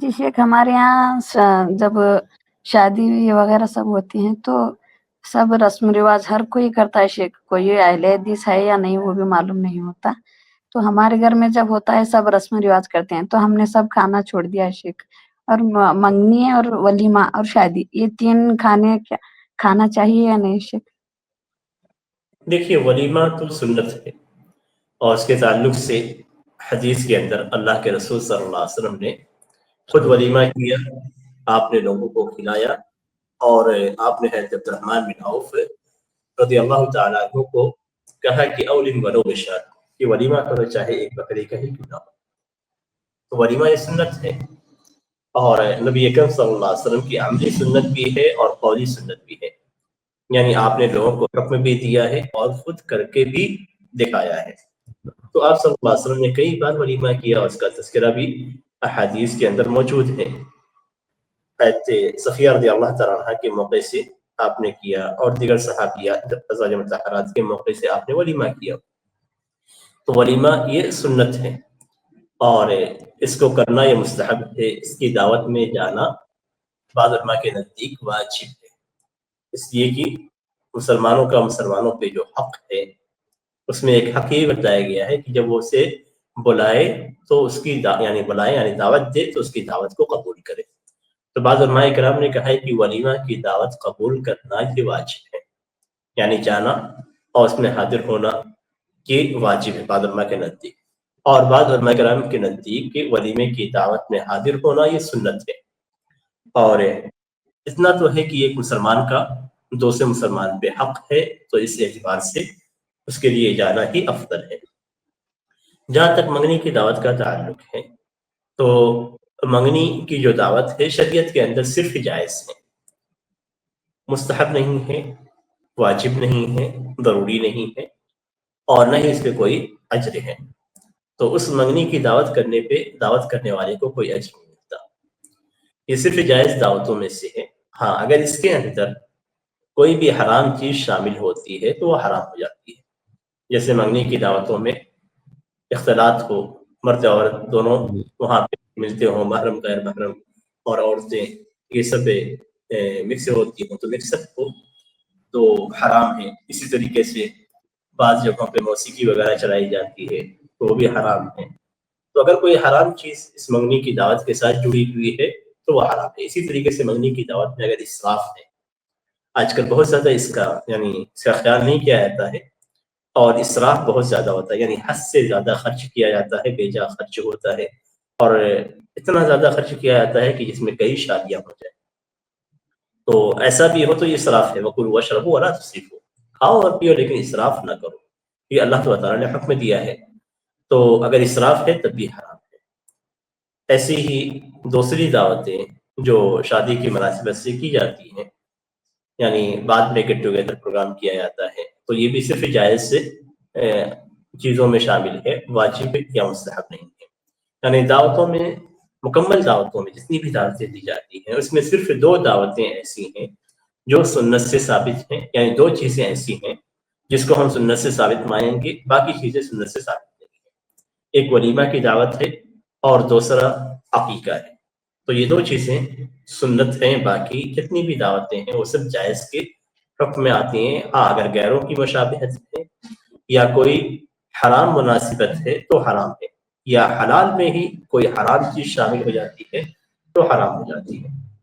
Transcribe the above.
جی شیخ، ہمارے یہاں جب شادی وغیرہ سب ہوتی ہیں تو سب رسم رواج ہر کوئی کرتا ہے شیخ، کوئی اہل حدیث ہے یا نہیں وہ بھی معلوم نہیں ہوتا۔ تو ہمارے گھر میں جب ہوتا ہے سب رسم رواج کرتے ہیں تو ہم نے سب کھانا چھوڑ دیا ہے شیخ، اور منگنی اور ولیمہ اور شادی، یہ تین کھانے کھانا چاہیے یا نہیں شیخ؟ دیکھیے، ولیمہ تو سنت ہے، اور اس کے تعلق سے حدیث کے اندر اللہ کے رسول صلی اللہ علیہ وسلم نے خود ولیمہ کیا، آپ نے لوگوں کو کھلایا، اور آپ نے حضرت عبد الرحمن بن عوف رضی اللہ تعالیٰ عنہ کو کہا کہ اولم ولو بشار، کہ ولیمہ کرو چاہے ایک بکری کا ہی کیوں نہ ہو۔ تو ولیمہ یہ سنت ہے، اور نبی اکرم صلی اللہ علیہ وسلم کی عملی سنت بھی ہے اور قولی سنت بھی ہے، یعنی آپ نے لوگوں کو حکم بھی دیا ہے اور خود کر کے بھی دکھایا ہے۔ تو آپ صلی اللہ علیہ وسلم نے کئی بار ولیمہ کیا، اور اس کا تذکرہ بھی احادیث کے اندر موجود ہے۔ حضرت صفیہ رضی اللہ تعالیٰ عنہ کے موقع سے آپ نے کیا، اور دیگر صحابیات ازواج مطہرات کے موقع سے آپ نے ولیمہ کیا۔ تو ولیمہ یہ سنت ہے، اور اس کو کرنا یہ مستحب ہے، اس کی دعوت میں جانا بعض علماء کے نزدیک واجب ہے، اس لیے کہ مسلمانوں کا مسلمانوں پہ جو حق ہے اس میں ایک حق یہ بتایا گیا ہے کہ جب وہ اسے بلائے تو اس کی یعنی بلائے یعنی دعوت دے تو اس کی دعوت کو قبول کرے۔ تو بعض علماء کرام نے کہا ہے کہ ولیمہ کی دعوت قبول کرنا یہ واجب ہے، یعنی جانا اور اس میں حاضر ہونا یہ واجب ہے بعض علماء کے نزدیک، اور بعض علماء کرام کے نزدیک کہ ولیمے کی دعوت میں حاضر ہونا یہ سنت ہے۔ اور اتنا تو ہے کہ ایک مسلمان کا دوسرے مسلمان پہ حق ہے، تو اس اعتبار سے اس کے لیے جانا ہی افضل ہے۔ جہاں تک منگنی کی دعوت کا تعلق ہے، تو منگنی کی جو دعوت ہے شریعت کے اندر صرف جائز ہے، مستحب نہیں ہے، واجب نہیں ہے، ضروری نہیں ہے، اور نہ ہی اس پہ کوئی اجر ہے۔ تو اس منگنی کی دعوت کرنے پہ دعوت کرنے والے کو کوئی اجر نہیں ملتا، یہ صرف جائز دعوتوں میں سے ہے۔ ہاں، اگر اس کے اندر کوئی بھی حرام چیز شامل ہوتی ہے تو وہ حرام ہو جاتی ہے، جیسے منگنی کی دعوتوں میں اختلاط ہو، مرد اور عورت دونوں وہاں پہ ملتے ہوں، محرم غیر محرم اور عورتیں یہ سب مکس ہوتی ہوں، تو مکس اپ ہو تو حرام ہے۔ اسی طریقے سے بعض جگہوں پہ موسیقی وغیرہ چلائی جاتی ہے تو وہ بھی حرام ہے۔ تو اگر کوئی حرام چیز اس منگنی کی دعوت کے ساتھ جڑی ہوئی ہے تو وہ حرام ہے۔ اسی طریقے سے منگنی کی دعوت میں اگر اسراف ہے، آج کل بہت زیادہ اس کا خیال نہیں کیا جاتا ہے، اور اسراف بہت زیادہ ہوتا ہے، یعنی حد سے زیادہ خرچ کیا جاتا ہے، بے جا خرچ ہوتا ہے، اور اتنا زیادہ خرچ کیا جاتا ہے کہ جس میں کئی شادیاں ہو جائیں۔ تو ایسا بھی ہو تو یہ اسراف ہے، وَكُلُوا وَاشْرَبُوا وَلَا تُسْرِفُوا، کھاؤ اور پیو لیکن اسراف نہ کرو، یہ اللہ تعالیٰ نے حکم دیا ہے۔ تو اگر اسراف ہے تب بھی حرام ہے۔ ایسی ہی دوسری دعوتیں جو شادی کی مناسبت سے کی جاتی ہیں، یعنی بعد میں گیٹ ٹوگیدر پروگرام کیا جاتا ہے، تو یہ بھی صرف جائز سے چیزوں میں شامل ہے، واجب یا مستحب نہیں ہے۔ یعنی دعوتوں میں، مکمل دعوتوں میں جتنی بھی دعوتیں دی جاتی ہیں اس میں صرف دو دعوتیں ایسی ہیں جو سنت سے ثابت ہیں، یعنی دو چیزیں ایسی ہیں جس کو ہم سنت سے ثابت مانیں گے، باقی چیزیں سنت سے ثابت نہیں ہیں۔ ایک ولیمہ کی دعوت ہے اور دوسرا عقیقہ ہے، تو یہ دو چیزیں سنت ہیں، باقی جتنی بھی دعوتیں ہیں وہ سب جائز کے حکم میں آتی ہیں۔ ہاں، اگر غیروں کی مشابہت ہے یا کوئی حرام مناسبت ہے تو حرام ہے، یا حلال میں ہی کوئی حرام چیز شامل ہو جاتی ہے تو حرام ہو جاتی ہے۔